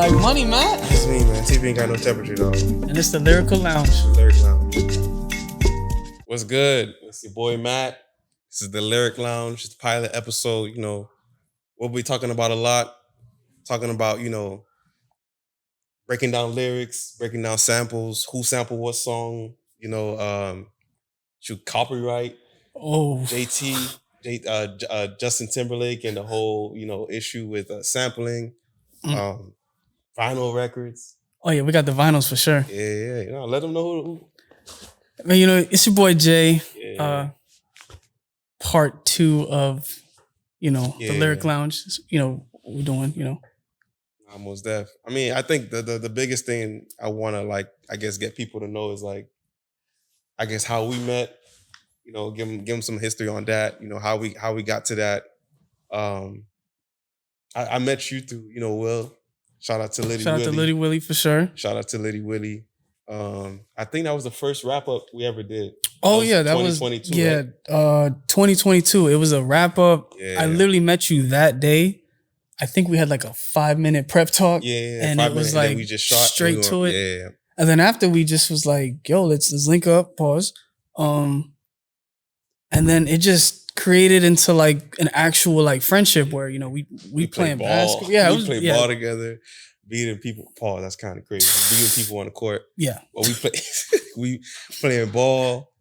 Like money, Matt. It's me, man. TV ain't got no temperature, though. And it's the Lyrical Lounge. Lyric Lounge. What's good? It's your boy Matt. This is the Lyric Lounge. It's the pilot episode. You know, we'll be talking about a lot. Talking about, you know, breaking down lyrics, breaking down samples, who sampled what song, you know, shoot copyright. Oh, Justin Timberlake and the whole, you know, issue with sampling, vinyl records. Oh yeah, we got the vinyls for sure. Yeah. You know, let them know who. I mean, you know, it's your boy Jay. Yeah. Part 2 of, you know, the Lyric Lounge. You know, what we're doing, you know. Almost deaf. I mean, I think the biggest thing I want to, like, I guess, get people to know is, like, I guess how we met. You know, give them some history on that. You know, how we got to that. I met you through, you know, Will. Shout out to Liddy Willie. Shout out to Liddy Willie for sure. Shout out to Liddy Willie. I think that was the first wrap up we ever did. Oh yeah, that was 2022. Yeah, right? 2022. It was a wrap up. Yeah. I literally met you that day. I think we had like a 5-minute prep talk. Yeah, and it was like we just shot straight to it. Yeah. And then after we just was like, yo, let's link up. Pause. And then it just created into like an actual like friendship where, you know, we playing basketball. Yeah, we played ball together, beating people. Paul, that's kind of crazy. Beating people on the court. Yeah. Well, we playing ball.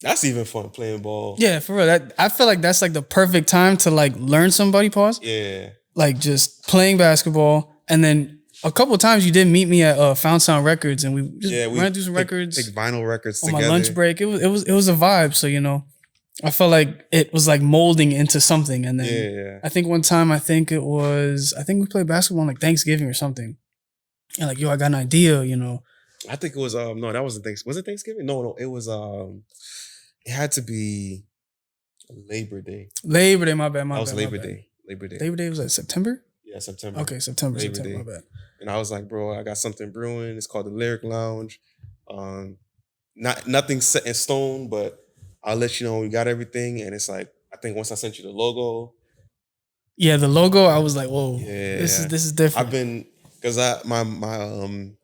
That's even fun, playing ball. Yeah, for real. I feel like that's like the perfect time to like learn somebody. Pause. Yeah. Like just playing basketball, and then a couple of times you did meet me at Found Sound Records, and we ran through some records. Take vinyl records on together. My lunch break. It was a vibe. So, you know, I felt like it was like molding into something. And then I think one time I think we played basketball on like Thanksgiving or something. And like, yo, I got an idea, you know. I think it was no, that wasn't Thanksgiving. Was it Thanksgiving? No, it was it had to be Labor Day. Labor Day, my bad. That was Labor Day. Labor Day. Labor Day was like September? Yeah, September. Okay, September, Day. My bad. And I was like, bro, I got something brewing. It's called the Lyric Lounge. Nothing set in stone, but I'll let you know we got everything. And it's like, I think once I sent you the logo. Yeah, the logo, I was like, whoa, this is different. I've been, because my mom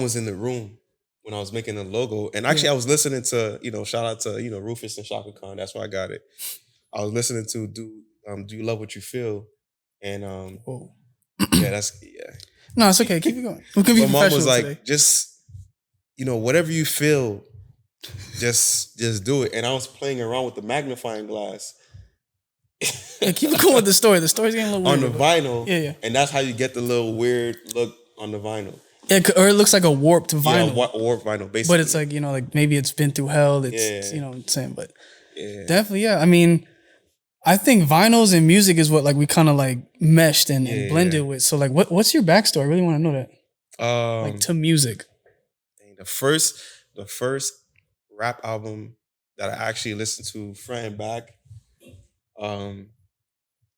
was in the room when I was making the logo. And actually I was listening to, you know, shout out to, you know, Rufus and Shaka Khan. That's why I got it. I was listening to Do You Love What You Feel? And yeah. No, it's okay. Keep it going. We can be my mom was like, today. Just, you know, whatever you feel, just do it. And I was playing around with the magnifying glass. Yeah, keep it cool with the story. The story's getting a little weird. On the vinyl. Yeah. And that's how you get the little weird look on the vinyl. Yeah, or it looks like a warped vinyl. Yeah, warped vinyl, basically. But it's like, you know, like maybe it's been through hell. It's, you know what I'm saying? But definitely, yeah. I mean, I think vinyls and music is what like we kind of like meshed and blended with. So like, what's your backstory? I really want to know that. Like to music. The first rap album that I actually listened to front and back,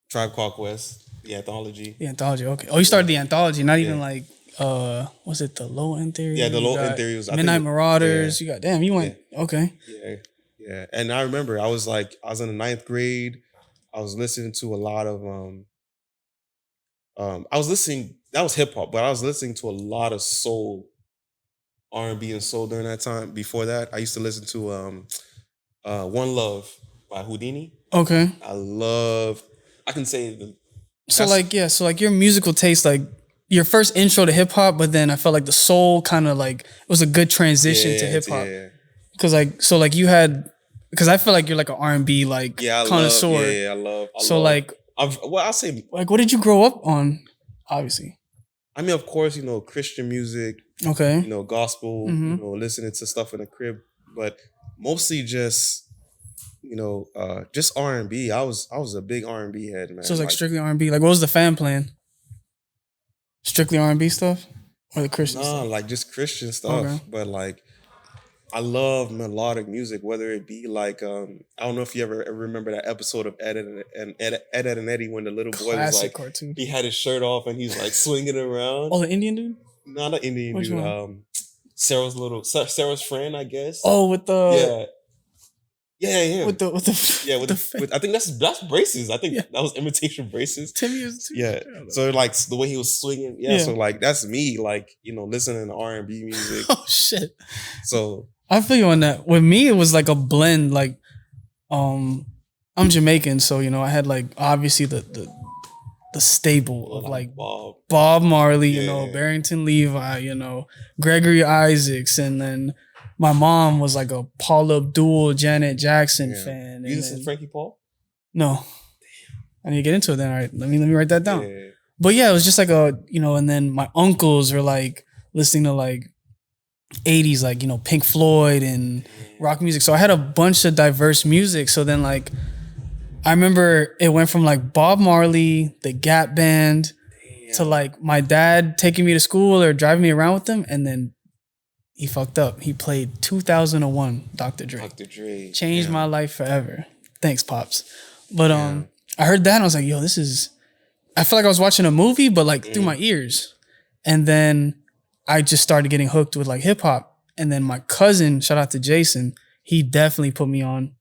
Tribe Called Quest, the anthology. The anthology, okay. Oh, you started the anthology, not even like was it the Low End Theory? Yeah, the Low End Theory was Midnight Marauders. You got you went okay. Yeah. And I remember I was in the 9th grade. I was listening to a lot of that was hip hop, but I was listening to a lot of soul, R&B and soul during that time. Before that, I used to listen to One Love by Houdini. Okay. I can say so your musical taste, like your first intro to hip hop, but then I felt like the soul kind of like it was a good transition to hip hop. Because you had, because I feel like you're like an R&B like connoisseur. I love. I'll say like, what did you grow up on? Obviously, I mean, of course, you know, Christian music. Okay. You know, gospel. You know, listening to stuff in the crib, but mostly just, you know, just R&B. I was a big R&B head, man. So it's like strictly R&B. Like, what was the fam playing? Strictly R&B stuff, or the Christian stuff? Like just Christian stuff. Okay. But like, I love melodic music, whether it be like I don't know if you ever remember that episode of Ed and Eddie when the little boy was like cartoon. He had his shirt off and he's like swinging around. Oh, the Indian dude? Not an Indian Which dude. One? Sarah's friend, I guess. Oh, with the Yeah. With With I think that's braces. I think that was imitation braces. Timmy was too. Yeah. So like the way he was swinging. Yeah. So like that's me. Like listening to R&B music. Oh shit. So I feel you on that. With me, it was like a blend. Like, I'm Jamaican, so I had like obviously the staple of like Bob Marley, Barrington Levy, Gregory Isaacs, and then my mom was like a Paula Abdul, Janet Jackson fan. You listen to Frankie Paul? No. I need to get into it then. All right, let me write that down. Yeah. But yeah, it was just like and then my uncles were like listening to like 80s, like, Pink Floyd and rock music. So I had a bunch of diverse music. So then like, I remember it went from like Bob Marley, the Gap Band, to like my dad taking me to school or driving me around with him. And then he fucked up. He played 2001 Dr. Dre. Dr. Dre. Changed my life forever. Thanks, Pops. But I heard that and I was like, yo, I feel like I was watching a movie, but like through my ears. And then I just started getting hooked with like hip hop. And then my cousin, shout out to Jason, he definitely put me on.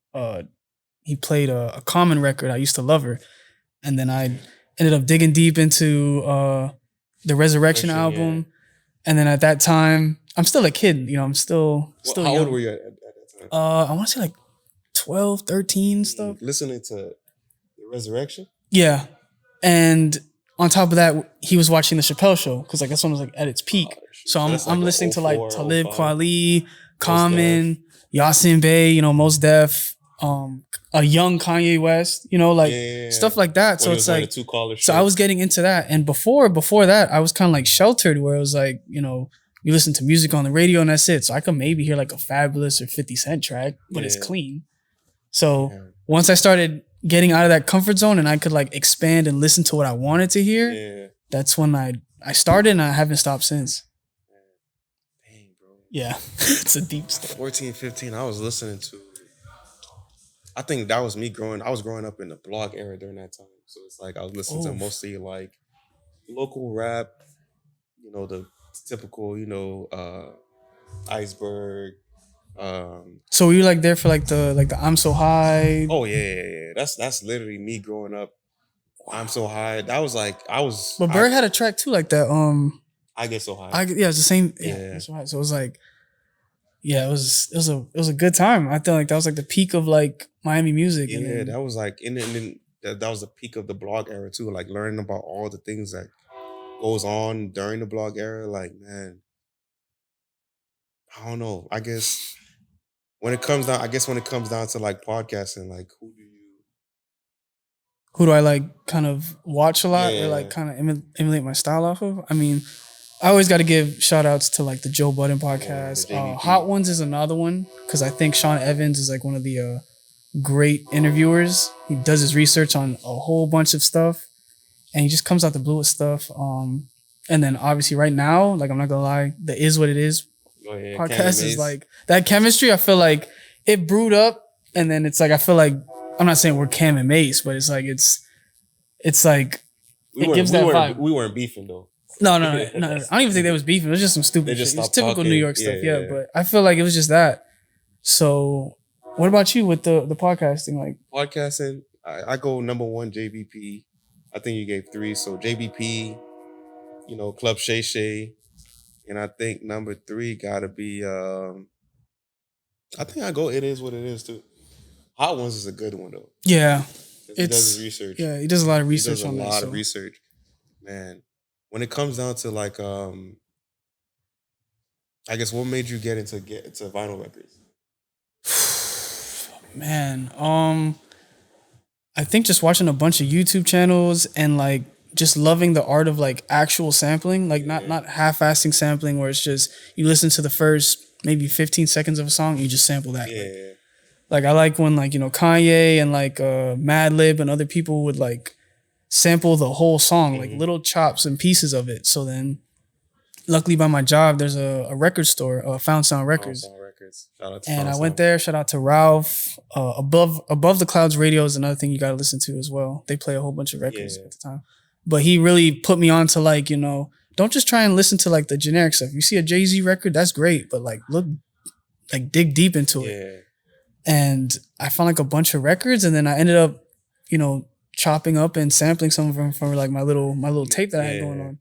He played a Common record, I Used to Love Her. And then I ended up digging deep into the Resurrection album. And then at that time, I'm still a kid, I'm still how young. old were you at that time? I want to say like 12, 13 stuff. Listening to the Resurrection? Yeah. And on top of that, he was watching the Chappelle Show because like that song was like at its peak. So I'm listening to like Talib Kweli, Common, Yasin Bey, Mos Def, a young Kanye West, stuff like that. So it's like, so I was getting into that. And before that, I was kind of like sheltered where it was like, you listen to music on the radio and that's it. So I could maybe hear like a Fabulous or 50 Cent track, but it's clean. So once I started getting out of that comfort zone and I could like expand and listen to what I wanted to hear, that's when I started and I haven't stopped since. Dang, bro. Yeah, it's a deep story. 14, 15, I was listening to, I think that was me I was growing up in the blog era during that time. So it's like I was listening to mostly like local rap, the typical, Iceberg. So were you like there for like the I'm So High? Oh yeah. That's literally me growing up. Wow. I'm So High. That was like But Bird had a track too like that. I Get So High. It's the same. Yeah. So it was like, it was a good time. I feel like that was like the peak of like Miami music. Yeah, and then, that was like, and then that was the peak of the blog era too. Like learning about all the things that goes on during the blog era. Like, man, I don't know. I guess when it comes down to like podcasting, like who do I like kind of watch a lot or like kind of emulate my style off of? I mean, I always got to give shout outs to like the Joe Budden podcast. Hot Ones is another one because I think Sean Evans is like one of the great interviewers. He does his research on a whole bunch of stuff and he just comes out the blue with stuff. And then obviously right now, like I'm not gonna lie, the Is What It Is podcast is like that chemistry. I feel like it brewed up and then it's like, I feel like, I'm not saying we're Cam and Mace, but it's like, it's like, it gives that vibe. We weren't beefing though. No. I don't even think they was beefing. It was just some stupid shit. It was typical talking. New York stuff. Yeah. But I feel like it was just that. So what about you with the podcasting? Like podcasting, I go number 1, JBP. I think you gave 3. So JBP, Club Shay Shay. And I think number 3 gotta be, I think I go It Is What It Is too. Hot Ones is a good one though. Yeah. He does his research. Yeah, he does a lot of research on that. A lot of research. Man, when it comes down to like, I guess what made you get into vinyl records? Man, I think just watching a bunch of YouTube channels and like just loving the art of like actual sampling, like not half-assing sampling where it's just you listen to the first maybe 15 seconds of a song, you just sample that. Yeah. Like I like when like, Kanye and like Madlib and other people would like sample the whole song, like little chops and pieces of it. So then luckily by my job, there's a record store, Found Sound Records. Shout out to and I went there, shout out to Ralph. Above the Clouds Radio is another thing you got to listen to as well. They play a whole bunch of records at the time. But he really put me on to like, don't just try and listen to like the generic stuff. You see a Jay-Z record, that's great. But like dig deep into it. and I found like a bunch of records, and then I ended up, chopping up and sampling some of them from like my little tape that I had going on.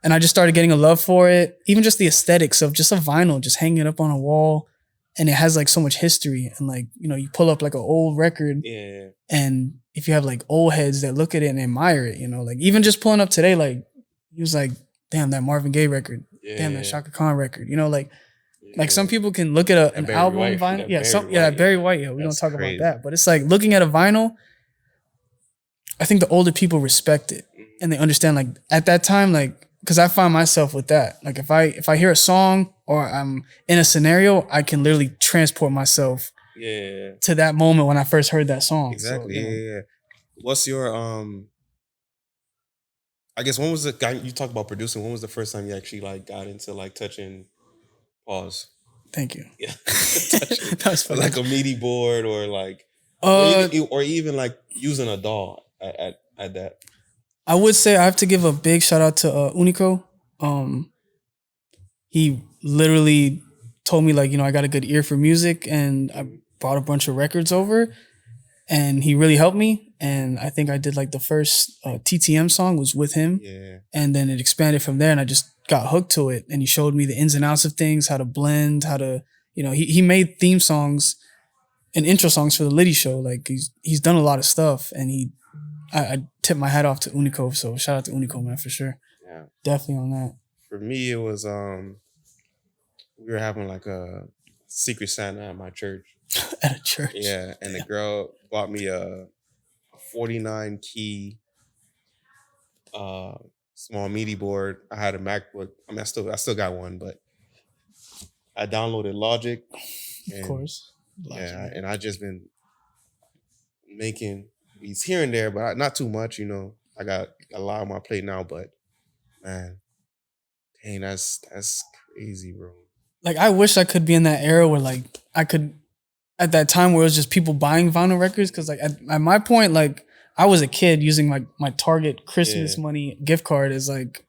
And I just started getting a love for it. Even just the aesthetics of just a vinyl, just hanging it up on a wall. And it has like so much history. And like, you pull up like an old record. Yeah. And if you have like old heads that look at it and admire it, like even just pulling up today, like he was like, damn, that Marvin Gaye record. Yeah. Damn, that Shaka Khan record. Like some people can look at an album vinyl. That Barry White. Yeah, we don't talk about that. But it's like looking at a vinyl, I think the older people respect it and they understand like at that time, like, cause I find myself with that. Like if I hear a song or I'm in a scenario, I can literally transport myself to that moment when I first heard that song. Exactly. So, yeah. What's your, I guess when was the guy you talk about producing? When was the first time you actually like got into like touching pause? Thank you. Yeah. That was funny. Like a MIDI board or like, or even like using a DAW at that. I would say I have to give a big shout out to Unico. He literally told me like, I got a good ear for music, and I brought a bunch of records over, and he really helped me. And I think I did like the first TTM song was with him. Yeah. And then it expanded from there, and I just got hooked to it. And he showed me the ins and outs of things, how to blend, how to, he made theme songs and intro songs for the Liddy show. Like he's done a lot of stuff, and I tip my hat off to Unico. So shout out to Unico, man, for sure. Yeah. Definitely on that. For me, it was, we were having like a Secret Santa at my church. At a church? Yeah. And the girl bought me a 49 key, small MIDI board. I had a MacBook. I mean, I still got one, but I downloaded Logic. Of course. Logic. Yeah. And I just been making beats here and there, but not too much, I got a lot on my plate now, but man, dang, that's crazy, bro. Like I wish I could be in that era where like I could, at that time where it was just people buying vinyl records. Cause like at my point, like I was a kid using my Target Christmas money gift card as like,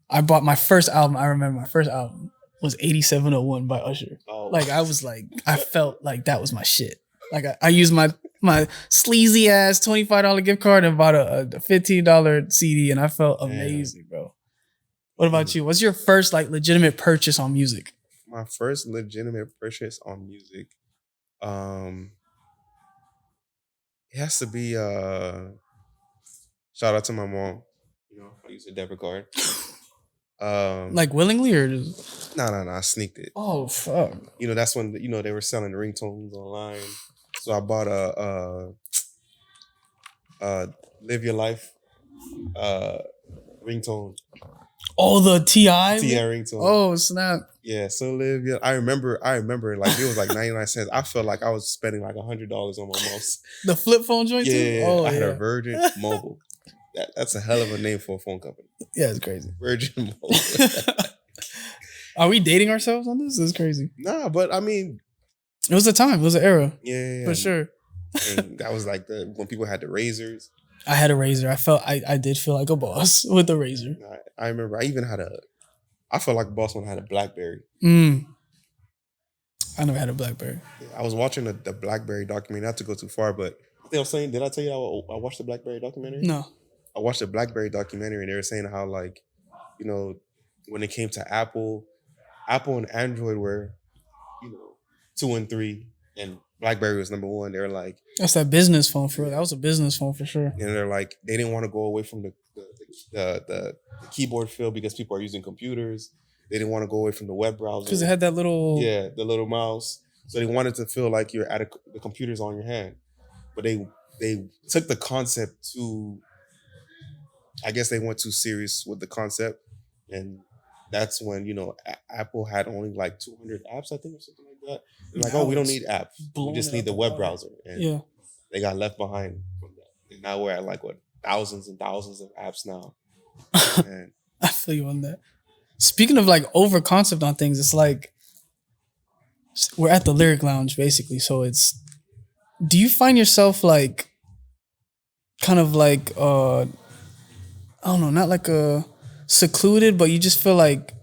I bought my first album. I remember my first album was 8701 by Usher. Oh. Like I was like, I felt like that was my shit. Like I used my sleazy ass $25 gift card and bought a $15 CD, and I felt amazing, bro. What about you? What's your first like legitimate purchase on music? My first legitimate purchase on music, it has to be shout out to my mom. I use a debit card. Like willingly or just... No, I sneaked it. Oh fuck. That's when they were selling ringtones online. So I bought a Live Your Life ringtone. Oh, the T.I. ringtone. Oh, snap. Yeah, so live your... I remember like it was like 99 cents. I felt like I was spending like $100 on my mouse. The flip phone joint too? Yeah, oh, I had a Virgin Mobile. That's a hell of a name for a phone company. Yeah, it's crazy. Virgin Mobile. Are we dating ourselves on this? This is crazy. Nah, but I mean... It was a time. It was an era. Yeah. For sure. And that was like when people had the razors. I had a razor. I did feel like a boss with the razor. I remember I even had I felt like a boss when I had a BlackBerry. I never had a BlackBerry. Yeah, I was watching the BlackBerry documentary, not to go too far, but I think I was saying, did I tell you I watched the BlackBerry documentary? No. I watched the BlackBerry documentary and they were saying how like, when it came to Apple and Android were, 2 and 3 and BlackBerry was number 1. They were like, that's that business phone for real. That was a business phone for sure. And they're like, they didn't want to go away from the keyboard feel because people are using computers. They didn't want to go away from the web browser because it had that little the little mouse. So they wanted to feel like you're at the computer's on your hand. But they took the concept to, I guess they went too serious with the concept, and that's when Apple had only like 200 apps, I think, or something like that. They're like, we don't need apps. We just need the web browser. And they got left behind from that. And now we're at like thousands and thousands of apps now. And I feel you on that. Speaking of like over concept on things, it's like we're at the Lyric Lounge basically. So do you find yourself like kind of like I don't know, not like a secluded, but you just feel like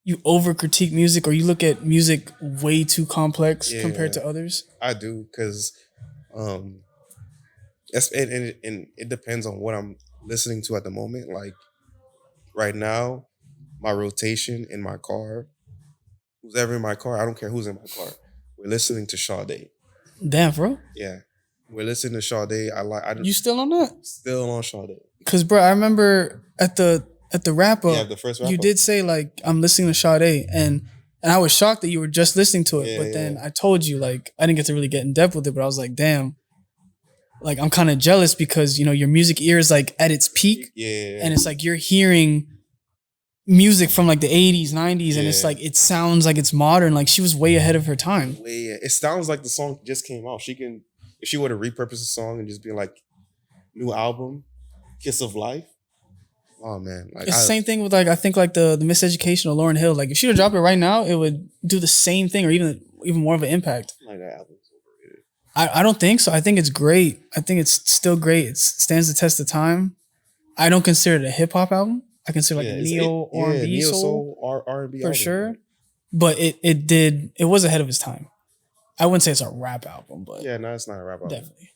you over critique music or you look at music way too complex compared to others? I do, because and it depends on what I'm listening to at the moment. Like right now, my rotation in my car, who's ever in my car, I don't care who's in my car, we're listening to Sade. Damn, bro. Yeah. We're listening to Sade. You still on that? Still on Sade. Cause bro, I remember at the wrap up, Yeah, the first wrap you up. did say like I'm listening to Sade, and I was shocked that you were just listening to it. But then I told you like I didn't get to really get in depth with it, but I was like, damn, like I'm kind of jealous because you know your music ear is like at its peak, and it's like you're hearing music from like the 80s, 90s, and it's like it sounds like it's modern. Like she was way ahead of her time. It sounds like the song just came out. She can, if she were to repurpose the song and just be like, new album, Kiss of Life. Oh man, like it's the same thing with like I think like the Miseducation of Lauryn Hill. Like if she would drop it right now, it would do the same thing or even more of an impact. Like that album's overrated. I don't think so. I think it's great. I think it's still great. It stands the test of time. I don't consider it a hip hop album. I consider like a neo R&B soul R&B for album, sure. right? But it was ahead of its time. I wouldn't say it's a rap album, but no, it's not a rap album. Definitely.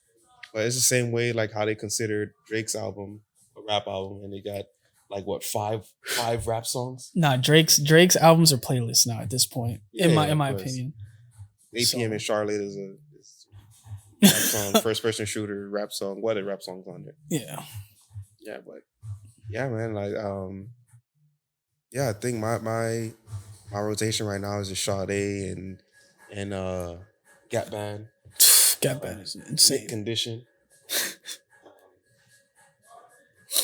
But it's the same way like how they considered Drake's album a rap album, and they got like what five rap songs. Nah, Drake's albums are playlists now at this point. In my opinion. 8 p.m. in Charlotte is a rap song, first person shooter rap song. What are rap songs on there? Yeah. Yeah, but yeah, man. Like I think my rotation right now is just Sade and Gap Band. Gap Band is insane. Condition.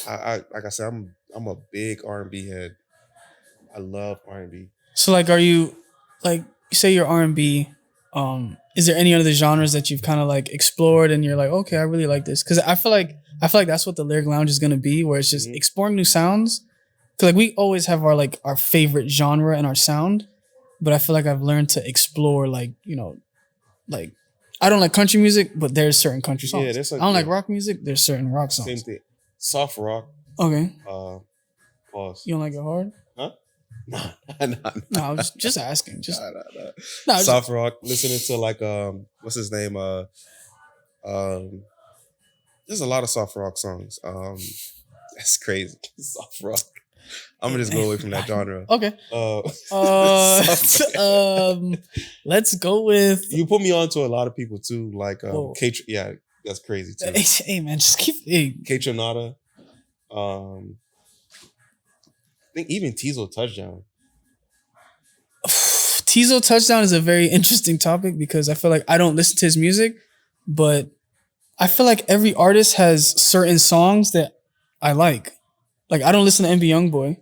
I like I said, I'm a big R&B head. I love R&B. So like, are you like you say you're R&B? Is there any other genres that you've kind of like explored and you're like, okay, I really like this? Because I feel like that's what the Lyric Lounge is gonna be, where it's just exploring new sounds. Cause like we always have our favorite genre and our sound, but I feel like I've learned to explore like, you know, like I don't like country music, but there's certain country songs. Yeah, I don't like rock music. There's certain rock songs. Same thing. Soft rock. Okay. Pause. You don't like it hard? Huh? No, I was just asking. Just no, soft rock. Listening to like what's his name? There's a lot of soft rock songs. That's crazy. Soft rock. I'm gonna just go away from that genre. Okay. Let's go with. You put me on to a lot of people too, like yeah, that's crazy too. Hey man, just keep. K-Tronada. I think even Tizo Touchdown. Tizo Touchdown is a very interesting topic because I feel like I don't listen to his music, but I feel like every artist has certain songs that I like. Like I don't listen to MB Youngboy,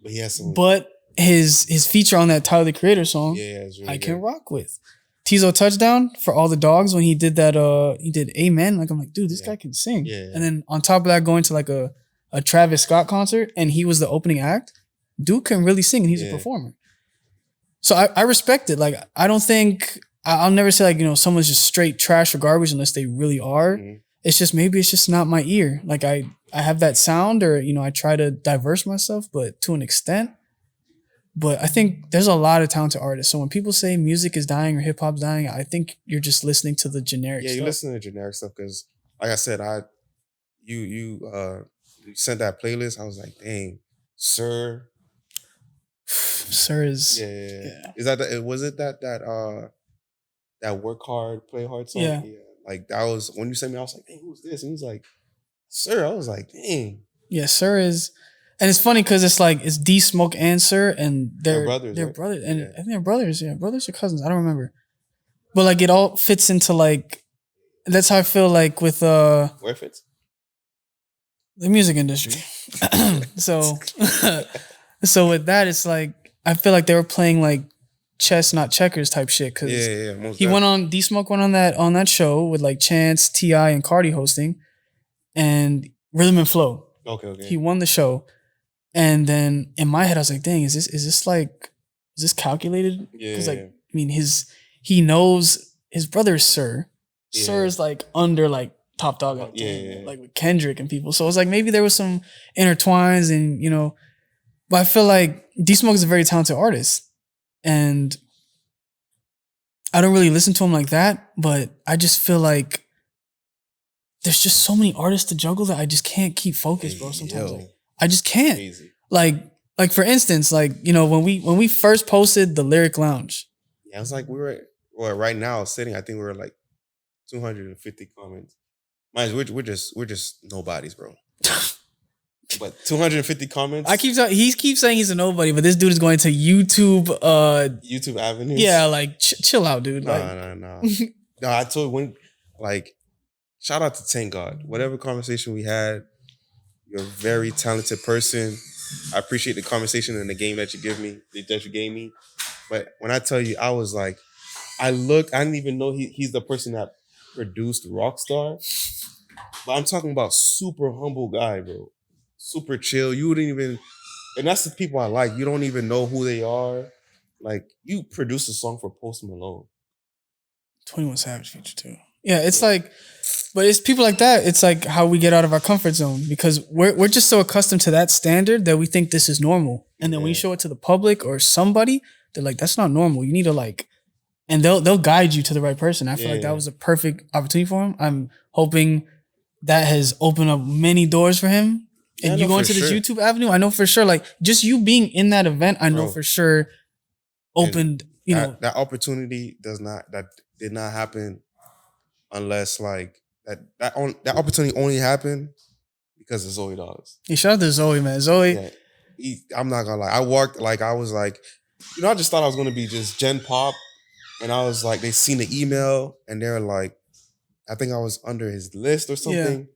but he has some. But his feature on that Tyler the Creator song, it's really I can rock with. Tizo Touchdown for All the Dogs when he did that. He did Amen. Like I'm like, dude, this guy can sing. Yeah. And then on top of that, going to like a Travis Scott concert and he was the opening act. Dude can really sing and he's a performer. So I respect it. Like I don't think I'll never say like, you know, someone's just straight trash or garbage unless they really are. Mm-hmm. It's just maybe it's just not my ear. Like I have that sound, or you know, I try to diverse myself, but to an extent. But I think there's a lot of talented artists. So when people say music is dying or hip hop's dying, I think you're just listening to the generic stuff. Yeah, you're listening to generic stuff because, like I said, you sent that playlist. I was like, dang, Sir is Is that was it that work hard, play hard song? Yeah. Like that was when you sent me. I was like, dang, who's this? And he was like, Sir. I was like, dang. Yeah, Sir is. And it's funny because it's like, it's D Smoke and Sir, and they're brothers. They're right? brothers. And I think they're brothers. Yeah, brothers or cousins. I don't remember. But like, it all fits into like, that's how I feel like with where it fits? The music industry. So with that, it's like, I feel like they were playing like chess, not checkers type shit. Cause D Smoke went on that show with like Chance, T.I., and Cardi hosting, and Rhythm and Flow. Okay. He won the show. And then in my head, I was like, dang, is this calculated? Because I mean, he knows his brother is Sir. Yeah. Sir is like under like Top Dog, like with Kendrick and people. So it was like, maybe there was some intertwines and, you know, But I feel like D Smoke is a very talented artist, and I don't really listen to him like that. But I just feel like there's just so many artists to juggle that I just can't keep focused, bro. Sometimes like, I just can't. Crazy. Like for instance, like, you know, when we first posted the Lyric Lounge. Yeah, it was like right now sitting, I think we were like 250 comments. Mind you, we're just nobodies, bro. But 250 comments. He keeps saying he's a nobody, but this dude is going to YouTube avenues. Yeah, like chill out, dude. No. No, I told when like shout out to Thank God. Whatever conversation we had, you're a very talented person. I appreciate the conversation and the game that you gave me. But when I tell you, I was like, I didn't even know he's the person that produced Rockstar. But I'm talking about super humble guy, bro. Super chill. You wouldn't even, and that's the people I like. You don't even know who they are. Like, you produced a song for Post Malone. 21 Savage feature too. Yeah, it's like, but it's people like that. It's like how we get out of our comfort zone because we're just so accustomed to that standard that we think this is normal. And then when you show it to the public or somebody, they're like, that's not normal. You need to like, and they'll guide you to the right person. I feel like that was a perfect opportunity for him. I'm hoping that has opened up many doors for him. And you going to this YouTube avenue, I know for sure, like just you being in that event, I know for sure opened, that opportunity did not happen unless like that opportunity only happened because of Zoe Dollars. Yeah, shout out to Zoe, man. Zoe. Yeah, I'm not gonna lie. I walked like I was like, I just thought I was gonna be just Gen Pop, and I was like, they seen the email and they're like, I think I was under his list or something. Yeah.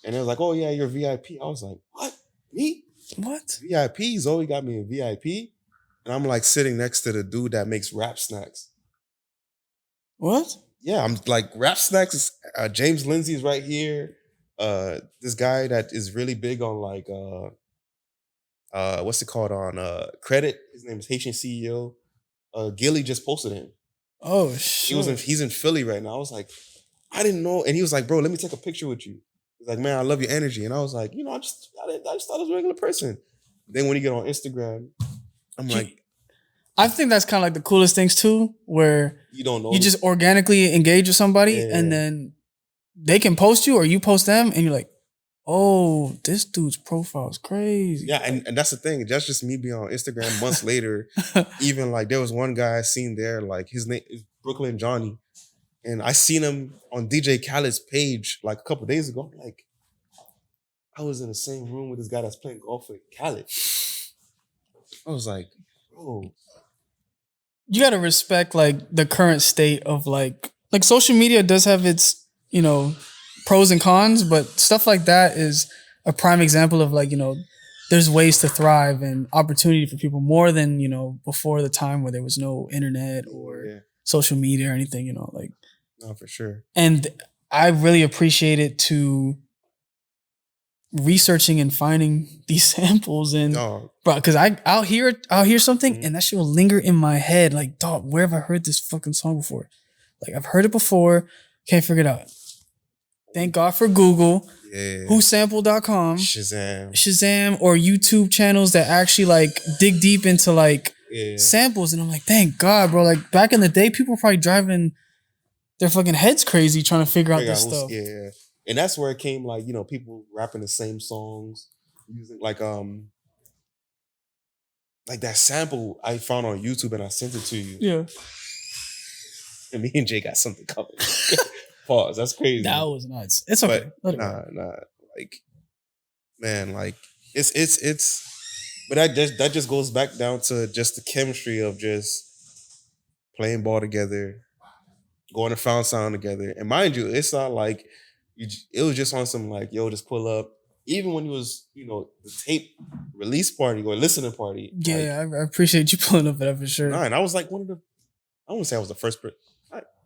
And they was like, oh yeah, you're VIP. I was like, what? Me? What? VIP? Zoe got me a VIP? And I'm like sitting next to the dude that makes rap snacks. What? Yeah, I'm like, rap snacks, James Lindsay is right here. This guy that is really big on like, what's it called on Credit? His name is Haitian CEO. Gilly just posted him. Oh, shit. He's in Philly right now. I was like, I didn't know. And he was like, bro, let me take a picture with you. He's like, man, I love your energy. And I was like, I just thought I was a regular person. Then when you get on Instagram, I'm like, I think that's kind of like the coolest things too, where you don't know. You just organically engage with somebody and then they can post you or you post them and you're like, oh, this dude's profile is crazy. Yeah, and that's the thing. That's just me being on Instagram months later. Even like there was one guy I seen there, like his name is Brooklyn Johnny. And I seen him on DJ Khaled's page like a couple days ago. I'm like, I was in the same room with this guy that's playing golf with Khaled. I was like, bro. You gotta respect like the current state of like social media does have its, pros and cons, but stuff like that is a prime example of like, there's ways to thrive and opportunity for people more than, before the time where there was no internet or social media or anything, like. No, for sure. And I really appreciate it to researching and finding these samples and bro, because I'll hear something and that shit will linger in my head like, dog, where have I heard this fucking song before? Like I've heard it before, can't figure it out. Thank God for Google, whosample.com, Shazam, or YouTube channels that actually like dig deep into like samples, and I'm like, thank God, bro. Like back in the day, people were probably driving their fucking heads crazy trying to figure out this stuff. Yeah. And that's where it came, like, people rapping the same songs, using like that sample I found on YouTube and I sent it to you. Yeah. And me and Jay got something coming. Pause. That's crazy. That was nuts. It's okay. But nah. Like, man, like it's but that just goes back down to just the chemistry of just playing ball together, going to Found Sound together. And mind you, it's not like it was just on some like, yo, just pull up. Even when it was, the tape release party or listening party. Yeah, like, I appreciate you pulling up for that for sure. Nah, and I was like I wouldn't say I was the first person.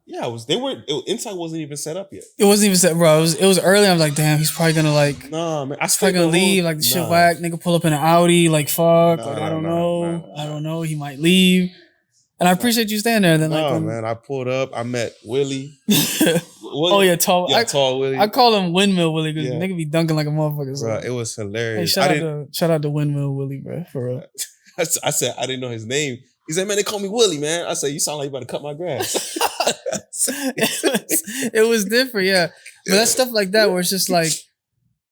Inside wasn't even set up yet. It wasn't even set, bro. It was early. I was like, damn, he's probably gonna like. Nah, man. He's probably gonna leave. Like the shit whack. Nigga pull up in an Audi. Like fuck. I don't know. I don't know. He might leave. And I appreciate you staying there. Then man, I pulled up. I met Willie. Oh yeah, tall. Yeah, tall Willie. I call him Windmill Willie because nigga be dunking like a motherfucker. Bro, it was hilarious. Hey, shout out to Windmill Willie, bro. For real. I said I didn't know his name. He said, "Man, they call me Willie, man." I said, "You sound like you about to cut my grass." it was different, yeah. But that's stuff like that where it's just like,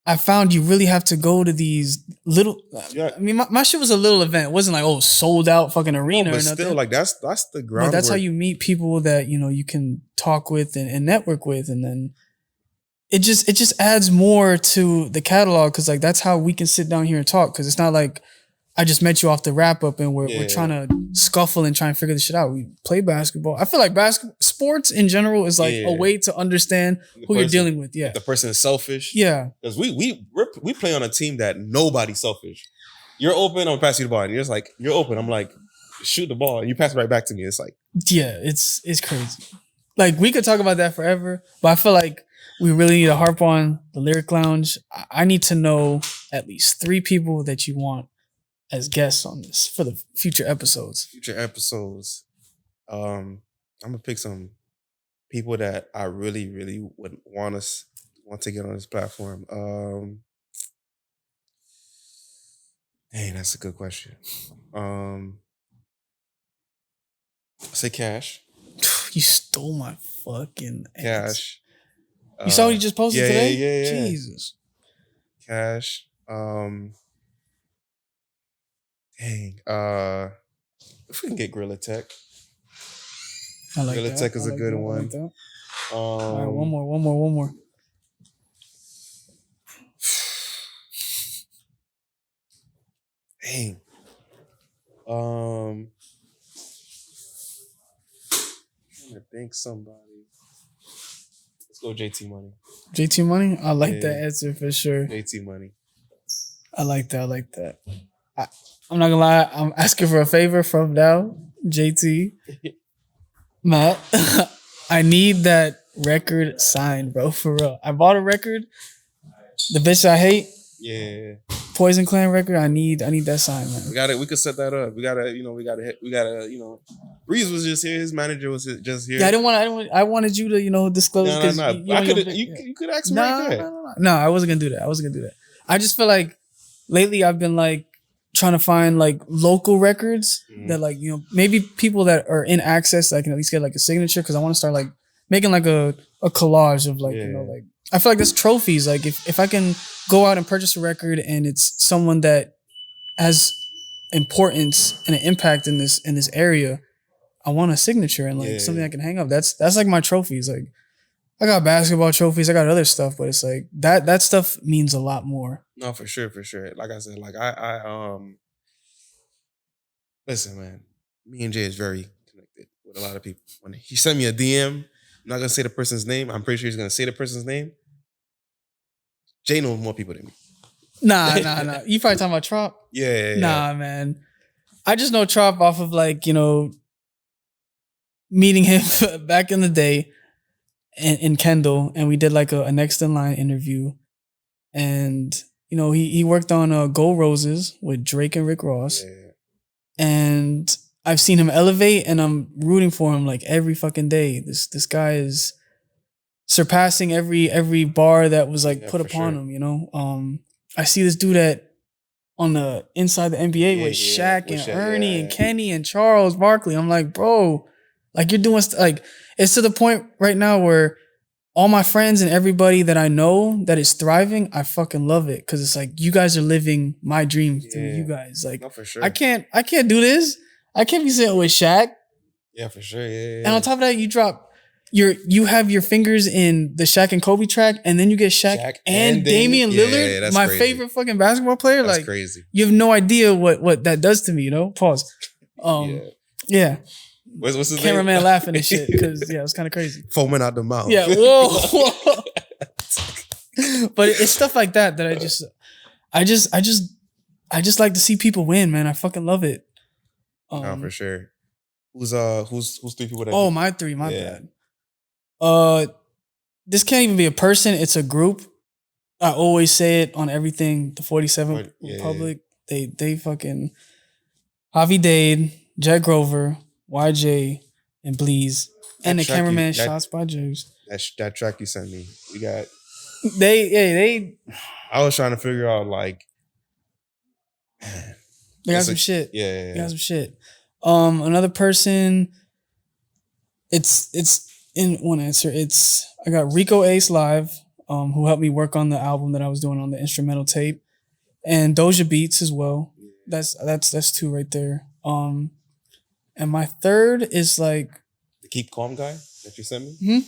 I found you really have to go to these little. Yeah. I mean, my shit was a little event. It wasn't like sold out fucking arena. But or nothing. Still, like that's the groundwork. That's how you meet people that you can talk with and network with, and then it just adds more to the catalog because like that's how we can sit down here and talk because it's not like I just met you off the wrap up and we're trying to scuffle and try and figure this shit out. We play basketball. I feel like sports in general is like a way to understand who you're dealing with. Yeah. If the person is selfish. Yeah. Because we play on a team that nobody's selfish. You're open, I'm gonna pass you the ball. And you're just like, you're open. I'm like, shoot the ball. And you pass it right back to me. It's like. Yeah, it's crazy. Like we could talk about that forever, but I feel like we really need to harp on the Lyric Lounge. I need to know at least 3 people that you want as guests on this for the future episodes. I'm gonna pick some people that I really, really would want to get on this platform. Dang, that's a good question. I'll say Cash. You stole my fucking ass. Cash. You saw what he just posted today? Yeah. Jesus. Cash. Dang. If we can get Gorilla Tech. I like Gorilla that. Tech is a good one. Like all right, one more. Dang. I'm trying to think somebody. Let's go JT Money. JT Money? I like that answer for sure. JT Money. I like that. I'm not gonna lie, I'm asking for a favor from now, JT. Matt, I need that record signed, bro, for real. I bought a record, The Bitch I Hate. Yeah. Poison Clan record. I need that signed, man. We could set that up. We gotta Breeze was just here. His manager was just here. Yeah, I wanted you to, disclose. No. You could ask me right there. No, I wasn't gonna do that. I just feel like lately I've been like trying to find like local records that like, maybe people that are in access that I can at least get like a signature because I want to start like making like a collage of like, like I feel like there's trophies. Like if I can go out and purchase a record and it's someone that has importance and an impact in this area, I want a signature and like something I can hang up. That's like my trophies. Like I got basketball trophies, I got other stuff, but it's like that stuff means a lot more. No, for sure. Like I said, like I listen, man. Me and Jay is very connected with a lot of people. When he sent me a DM, I'm not gonna say the person's name. I'm pretty sure he's gonna say the person's name. Jay knows more people than me. Nah. You probably talking about Trop? Yeah. Nah, man. I just know Trop off of like, meeting him back in the day in Kendall, and we did like a next in line interview. And, he worked on Gold Roses with Drake and Rick Ross. Yeah. And I've seen him elevate and I'm rooting for him like every fucking day. This guy is surpassing every bar that was like put upon him, I see this dude on the inside the NBA with Shaq and Ernie and Kenny and Charles Barkley. I'm like, bro, like you're doing like it's to the point right now where all my friends and everybody that I know that is thriving, I fucking love it because it's like you guys are living my dream through you guys. Like, no, for sure. I can't do this. I can't be sitting with Shaq. Yeah, for sure. Yeah. And on top of that, you have your fingers in the Shaq and Kobe track, and then you get Shaq and Damian Lillard, my favorite fucking basketball player. That's like crazy. You have no idea what that does to me. Pause. Yeah. What's his Cameraman name? laughing and shit because it was kind of crazy. Foaming out the mouth. Yeah, whoa. But it's stuff like that I just like to see people win, man. I fucking love it. No, for sure. Who's 3 people? My 3. My bad. This can't even be a person. It's a group. I always say it on everything. The 47th Republic. They fucking Javi Dade, Jack Grover, YJ, and Bleeze And the cameraman shots by James. That track you sent me. We got. They. I was trying to figure out like. They got some shit. Yeah. They got some shit. Another person. It's in one answer. I got Rico Ace Live, who helped me work on the album that I was doing on the instrumental tape, and Doja Beats as well. That's two right there. And my third is like the Keep Calm guy that you sent me. Hmm?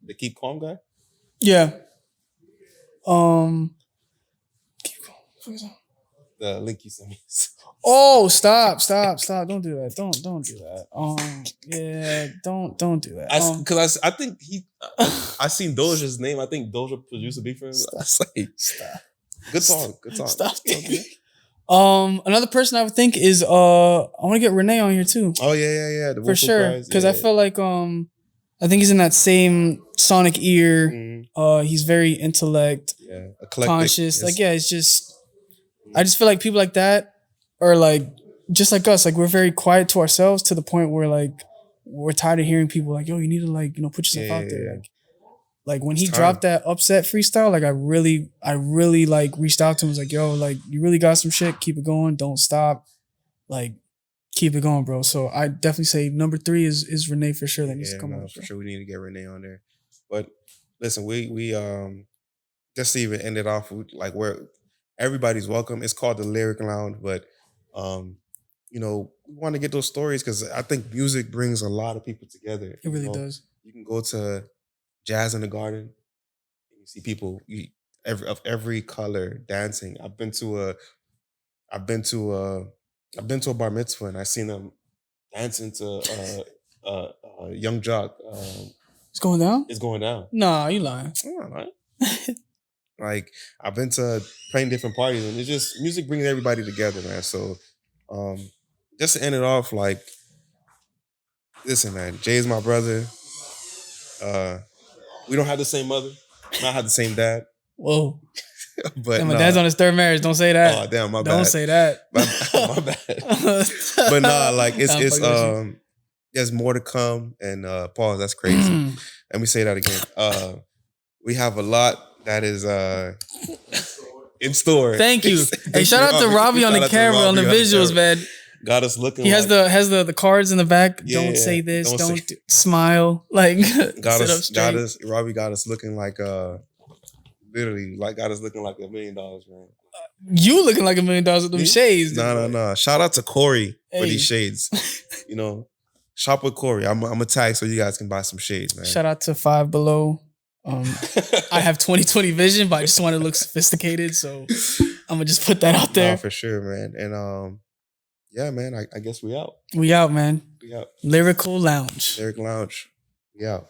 The Keep Calm guy. Yeah. The link you sent me. Oh, stop! Don't do that. Don't do that. Yeah, don't do that. Because I think I seen Doja's name. I think Doja produced a beat for him. Stop. Good song. Stop. Another person I would think is I want to get Renee on here too. Oh yeah. For sure, because I feel like I think he's in that same sonic ear. Mm-hmm. He's very intellect, eclectic, conscious. Like it's just. I just feel like people like that are like just like us. Like we're very quiet to ourselves to the point where like we're tired of hearing people like, yo, you need to like, put yourself out there. Like when he dropped that Upset freestyle, like I really like reached out to him. Was like, yo, like you really got some shit. Keep it going. Don't stop. Like keep it going, bro. So I definitely say number 3 is Renee for sure. That needs to come on. For sure, we need to get Renee on there. But listen, we just to even end it off with like where. Everybody's welcome. It's called the Lyric Lounge, but we want to get those stories because I think music brings a lot of people together. It really does. You can go to Jazz in the Garden and you see people of every color dancing. I've been to a bar mitzvah and I seen them dancing to Young Jock. It's going down? It's going down. Nah, you lying. I'm not lying. Like I've been to playing different parties and it's just music brings everybody together, man. So just to end it off, like listen, man, Jay's my brother. We don't have the same mother, not have the same dad. Whoa. But my dad's on his 3rd marriage. Don't say that. Oh damn, my bad. Don't say that. My bad. But nah, like it's there's more to come and pause, that's crazy. Let me say that again. We have a lot that is in store. Thank you. Hey, shout out to Robbie on the camera, on the visuals, man. Got us looking. He has the cards in the back. Don't say this. Don't smile. Like Robbie got us looking like literally like got us looking like $1 million, man. You looking like $1 million with them shades. No. Shout out to Corey for these shades. Shop with Corey. I'm a tag so you guys can buy some shades, man. Shout out to 5 Below. I have 20/20 vision, but I just want to look sophisticated, so I'm gonna just put that out there. No, for sure, man. And yeah, man. I guess we out. We out, man. We out. Lyrical Lounge. Lyric Lounge. We out.